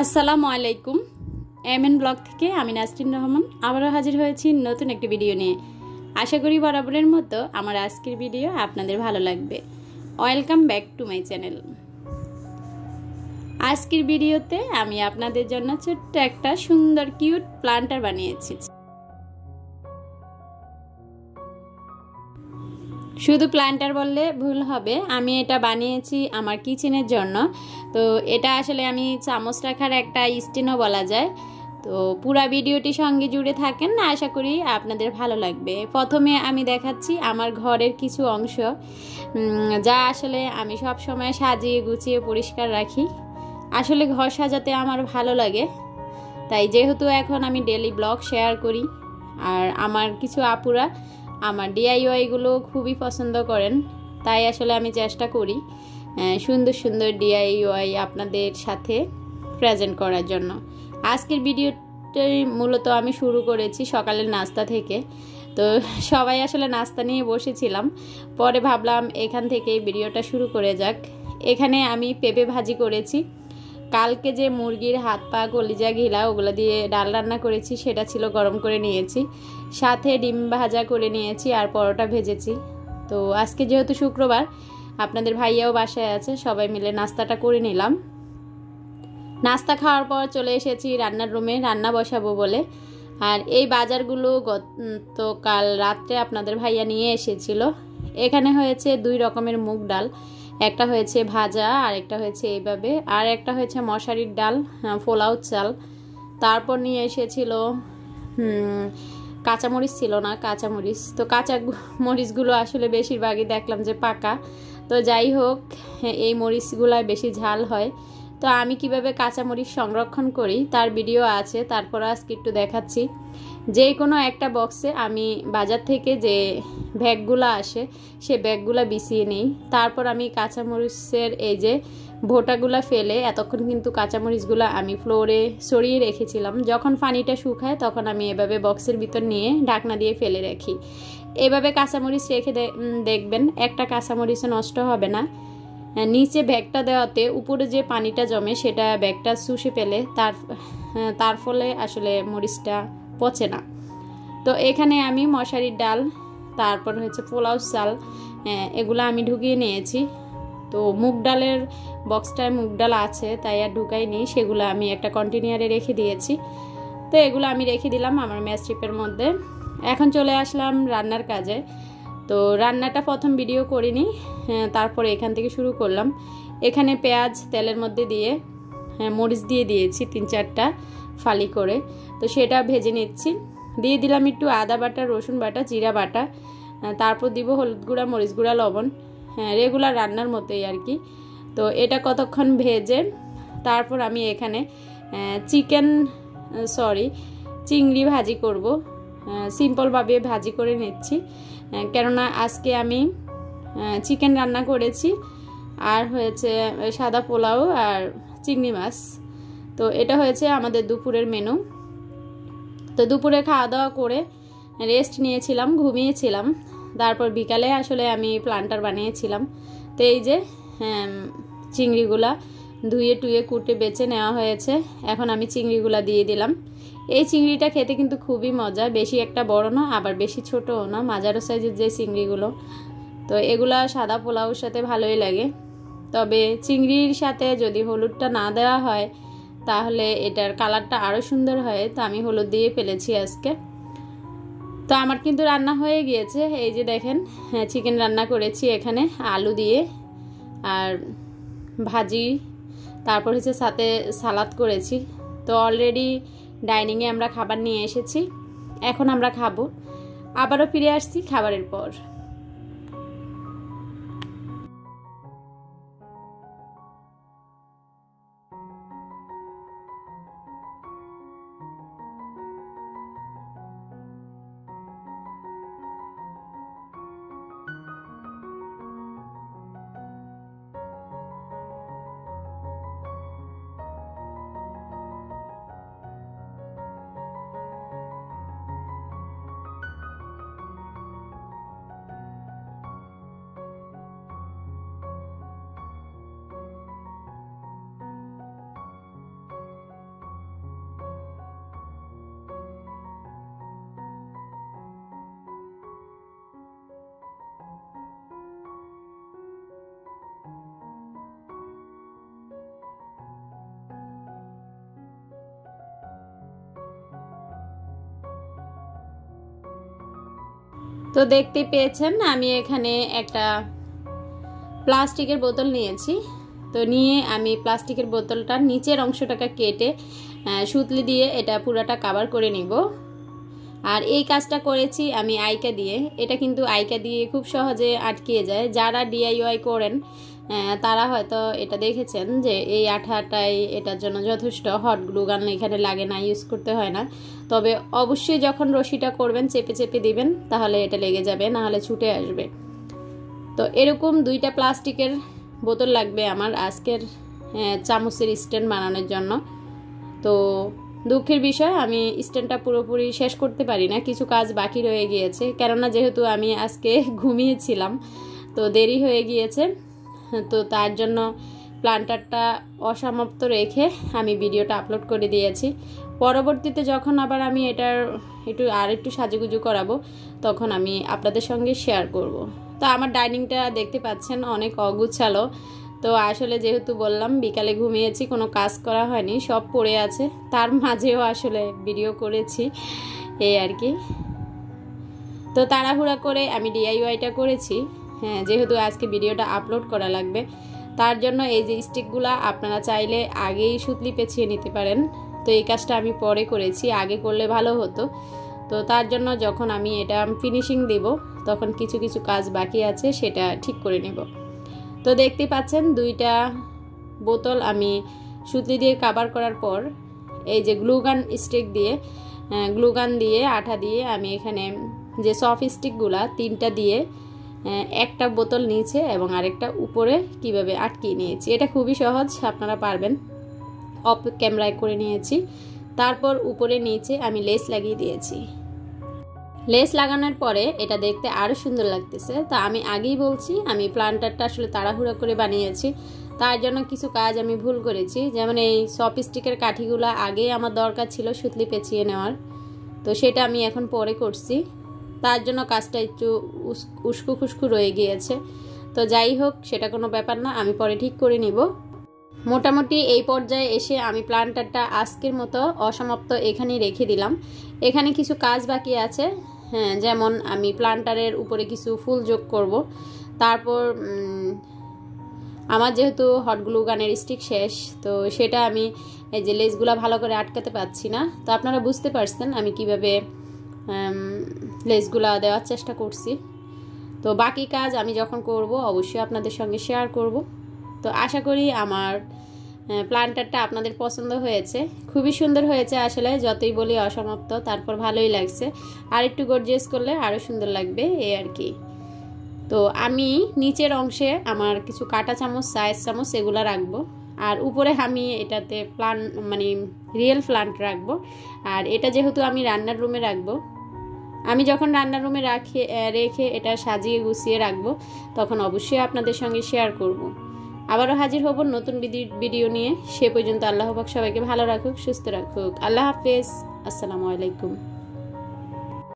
আসসালামু আলাইকুম। MN blog থেকে আমি নাসরিন রহমান আবারও হাজির হয়েছি নতুন একটি ভিডিও নিয়ে। আশা করি বরাবরের মতো আমার আজকের ভিডিও আপনাদের ভালো লাগবে। Welcome back to my channel. আজকের ভিডিওতে আমি আপনাদের জন্য ছোট্ট একটা সুন্দর কিউট প্লান্টার বানিয়েছি। শুধু প্লান্টার বললে ভুল হবে, আমি এটা বানিয়েছি আমার কিচেনের জন্য। তো এটা আসলে আমি চামচ রাখার একটা স্ট্যান্ডও বলা যায়। তো পুরো ভিডিওটি সঙ্গে জুড়ে থাকেন, আশা করি আপনাদের ভালো লাগবে। প্রথমে আমি দেখাচ্ছি আমার ঘরের কিছু অংশ, যা আসলে আমি সব সময় সাজিয়ে গুছিয়ে পরিষ্কার রাখি। আসলে ঘর সাজাতে আমার ভালো লাগে, তাই যেহেতু এখন আমি ডেইলি ব্লগ শেয়ার করি, আর আমার কিছু আপুরা আমার ডিআইওয়াইগুলো খুবই পছন্দ করেন, তাই আসলে আমি চেষ্টা করি সুন্দর সুন্দর ডিআইওয়াই আপনাদের সাথে প্রেজেন্ট করার জন্য। আজকের ভিডিওটি মূলত আমি শুরু করেছি সকালের নাস্তা থেকে। তো সবাই আসলে নাস্তা নিয়ে বসেছিলাম, পরে ভাবলাম এখান থেকে ভিডিওটা শুরু করে যাক। এখানে আমি পেঁপে ভাজি করেছি। কালকে যে মুরগির হাত পা কলিজা ঘিলা ওগুলো দিয়ে ডাল রান্না করেছি, সেটা ছিল, গরম করে নিয়েছি। সাথে ডিম ভাজা করে নিয়েছি আর পরোটা ভেজেছি। তো আজকে যেহেতু শুক্রবার, আপনাদের ভাইয়াও বাসায় আছে, সবাই মিলে নাস্তাটা করে নিলাম। নাস্তা খাওয়ার পর চলে এসেছি রান্নার রুমে, রান্না বসাবো বলে। আর এই বাজারগুলো গতকাল রাত্রে আপনাদের ভাইয়া নিয়ে এসেছিল। এখানে হয়েছে 2 রকমের মুগ ডাল, একটা হয়েছে ভাজা আর একটা হয়েছে এইভাবে, আর একটা হয়েছে মশারির ডাল, পোলাও চাল। তারপর নিয়ে এসেছিল কাঁচামরিচ, ছিল না কাঁচামরিচ। তো কাঁচা মরিচগুলো আসলে বেশিরভাগই দেখলাম যে পাকা। তো যাই হোক, এই মরিচগুলো বেশি ঝাল হয়। তো আমি কিভাবে কাঁচামরিচ সংরক্ষণ করি তার ভিডিও আছে, তারপর আজকে একটু দেখাচ্ছি। যে কোনো একটা বক্সে আমি বাজার থেকে যে ব্যাগগুলো আসে সে ব্যাগগুলো বিছিয়ে নিই। তারপর আমি কাঁচামরিচের এই যে ভোটাগুলো ফেলে এতক্ষণ কিন্তু কাঁচামরিচগুলো আমি ফ্লোরে সরিয়ে রেখেছিলাম। যখন পানিটা শুকায় তখন আমি এভাবে বক্সের ভিতর নিয়ে ঢাকনা দিয়ে ফেলে রাখি। এভাবে কাঁচামরিচ রেখে দেখবেন একটা কাঁচামরিচও নষ্ট হবে না। নিচে ব্যাগটা দেওয়াতে উপরে যে পানিটা জমে সেটা ব্যাগটা শুষে পেলে তার ফলে আসলে মরিচটা পচে না। তো এখানে আমি মশারির ডাল, তারপর হচ্ছে পোলাও চাল, এগুলো আমি ঢুকিয়ে নিয়েছি। তো মুগ ডালের বক্সটায় মুগ ডাল আছে তাই আর ঢুকাইনি, সেগুলো আমি একটা কন্টেনারে রেখে দিয়েছি। তো এগুলো আমি রেখে দিলাম আমার ম্যাচট্রিপের মধ্যে। এখন চলে আসলাম রান্নার কাজে। তো রান্নাটা প্রথম ভিডিও করিনি, তারপরে এখান থেকে শুরু করলাম। এখানে পেঁয়াজ তেলের মধ্যে দিয়ে মরিচ দিয়ে দিয়েছি 3-4টা ফালি করে। তো সেটা ভেজে নিচ্ছি। দিয়ে দিলাম একটু আদা বাটা, রসুন বাটা, জিরা বাটা, তারপর দিব হলুদ গুঁড়া, মরিচ গুঁড়া, লবণ, রেগুলার রান্নার মতোই আর কি। তো এটা কতক্ষণ ভেজে তারপর আমি এখানে চিংড়ি ভাজি করব। সিম্পলভাবে ভাজি করে নিচ্ছি, কেননা আজকে আমি চিকেন রান্না করেছি আর হয়েছে সাদা পোলাও আর চিংড়ি মাছ। তো এটা হয়েছে আমাদের দুপুরের মেনু। তো দুপুরে খাওয়া দাওয়া করে রেস্ট নিয়েছিলাম, ঘুমিয়েছিলাম। তারপর বিকালে আসলে আমি প্লান্টার বানিয়েছিলাম। তো এই যে চিংড়িগুলা ধুয়ে টুয়ে কুটে বেছে নেওয়া হয়েছে। এখন আমি চিংড়িগুলা দিয়ে দিলাম। এই চিংড়িটা খেতে কিন্তু খুবই মজা, বেশি একটা বড় না আবার বেশি ছোটও না, মাঝারো সাইজের যে চিংড়িগুলো। তো এগুলা সাদা পোলাওর সাথে ভালোই লাগে। তবে চিংড়ির সাথে যদি হলুদটা না দেওয়া হয় তাহলে এটার কালারটা আরও সুন্দর হয়। তো আমি হলুদ দিয়ে ফেলেছি আজকে। তো আমার কিন্তু রান্না হয়ে গিয়েছে। এই যে দেখেন, চিকেন রান্না করেছি এখানে আলু দিয়ে আর ভাজি, তারপর হচ্ছে সাথে সালাদ করেছি। তো অলরেডি ডাইনিংয়ে আমরা খাবার নিয়ে এসেছি, এখন আমরা খাবো। আবারও ফিরে আসছি খাবারের পর। তো দেখতে পেয়েছেন আমি এখানে একটা প্লাস্টিকের বোতল নিয়েছি। তো নিয়ে আমি প্লাস্টিকের বোতলটার নিচের অংশটাকে কেটে সুতলি দিয়ে এটা পুরাটা কভার করে নিব। আর এই কাজটা করেছি আমি আইকা দিয়ে। এটা কিন্তু আইকা দিয়ে খুব সহজে আটকিয়ে যায়। যারা ডিআইওয়াই করেন তারা হয়তো এটা দেখেছেন যে এই আঠাটাই এটার জন্য যথেষ্ট, হট গ্লু গান এখানে লাগে না, ইউজ করতে হয় না। তবে অবশ্যই যখন রশিটা করবেন চেপে চেপে দিবেন, তাহলে এটা লেগে যাবে, নাহলে ছুটে আসবে। তো এরকম 2টা প্লাস্টিকের বোতল লাগবে আমার আজকের চামচের স্ট্যান্ড বানানোর জন্য। তো দুঃখের বিষয় আমি স্ট্যান্ডটা পুরোপুরি শেষ করতে পারি না, কিছু কাজ বাকি রয়ে গিয়েছে। কেননা যেহেতু আমি আজকে ঘুমিয়েছিলাম তো দেরি হয়ে গিয়েছে, তো তার জন্য প্ল্যান্টারটা অসমাপ্ত রেখে আমি ভিডিওটা আপলোড করে দিয়েছি। পরবর্তীতে যখন আবার আমি এটার একটু সাজুগুজু করাবো তখন আমি আপনাদের সঙ্গে শেয়ার করব। তো আমার ডাইনিংটা দেখতে পাচ্ছেন অনেক অগুছালো। তো আসলে যেহেতু বললাম বিকালে ঘুমিয়েছি, কোনো কাজ করা হয়নি, সব পড়ে আছে, তার মাঝেও আসলে ভিডিও করেছি এই আর কি। তো তাড়াহুড়া করে আমি ডিআইওয়াইটা করেছি, হ্যাঁ, যেহেতু আজকে ভিডিওটা আপলোড করা লাগবে। তার জন্য এই যে স্টিকগুলা আপনারা চাইলে আগেই সুতলি পেঁচিয়ে নিতে পারেন। তো এই কাজটা আমি পরে করেছি, আগে করলে ভালো হতো। তো তার জন্য যখন আমি এটা ফিনিশিং দেব তখন কিছু কিছু কাজ বাকি আছে, সেটা ঠিক করে নেব। তো দেখতে পাচ্ছেন 2টা বোতল আমি সুতলি দিয়ে কভার করার পর এই যে গ্লুগান স্টিক দিয়ে গ্লুগান দিয়ে আঠা দিয়ে আমি এখানে যে সফট স্টিকগুলা 3টা দিয়ে একটা বোতল নিচে এবং আরেকটা উপরে কিভাবে আটকিয়ে নিয়েছি। এটা খুবই সহজ, আপনারা পারবেন। অফ ক্যামেরায় করে নিয়েছি। তারপর উপরে নিচে আমি লেস লাগিয়ে দিয়েছি। লেস লাগানোর পরে এটা দেখতে আরও সুন্দর লাগতেছে। তা আমি আগেই বলছি আমি প্ল্যান্টারটা আসলে তাড়াহুড়া করে বানিয়েছি, তার জন্য কিছু কাজ আমি ভুল করেছি। যেমন এই সফট স্টিকের কাঠিগুলো আগে আমার দরকার ছিল সুতলি পেঁচিয়ে নেওয়ার, তো সেটা আমি এখন পরে করছি। তার জন্য কাজটা একটু উস্কু খুস্কু রয়ে গিয়েছে। তো যাই হোক, সেটা কোনো ব্যাপার না, আমি পরে ঠিক করে নিব। মোটামুটি এই পর্যায়ে এসে আমি প্ল্যান্টারটা আজকের মতো অসমাপ্ত এখানেই রেখে দিলাম। এখানে কিছু কাজ বাকি আছে, হ্যাঁ, যেমন আমি প্ল্যান্টারের উপরে কিছু ফুল যোগ করব। তারপর আমার যেহেতু হট গ্লু গানের স্টিক শেষ, তো সেটা আমি এই যে লেসগুলো ভালো করে আটকাতে পারছি না। তো আপনারা বুঝতে পারছেন আমি কিভাবে লেসগুলা দেওয়ার চেষ্টা করছি। তো বাকি কাজ আমি যখন করব অবশ্যই আপনাদের সঙ্গে শেয়ার করব। তো আশা করি আমার প্ল্যান্টারটা আপনাদের পছন্দ হয়েছে, খুবই সুন্দর হয়েছে। আসলে যতই বলি অসমাপ্ত, তারপর ভালোই লাগছে। আর একটু গর্জিয়াস করলে আরও সুন্দর লাগবে এই আর কি। তো আমি নিচের অংশে আমার কিছু কাটা চামচ, সাইজ চামচ এগুলো রাখবো। আর উপরে আমি এটাতে রিয়েল প্ল্যান্ট রাখবো। আর এটা যেহেতু আমি রান্নার রুমে রাখবো, আমি যখন রান্নার রুমে রেখে এটা সাজিয়ে গুছিয়ে রাখবো তখন অবশ্যই আপনাদের সঙ্গে শেয়ার করব। আবারও হাজির হব নতুন ভিডিও নিয়ে। সে পর্যন্ত আল্লাহ পাক সবাইকে ভালো রাখুক, সুস্থ রাখুক। আল্লাহ হাফেজ, আসসালামু আলাইকুম।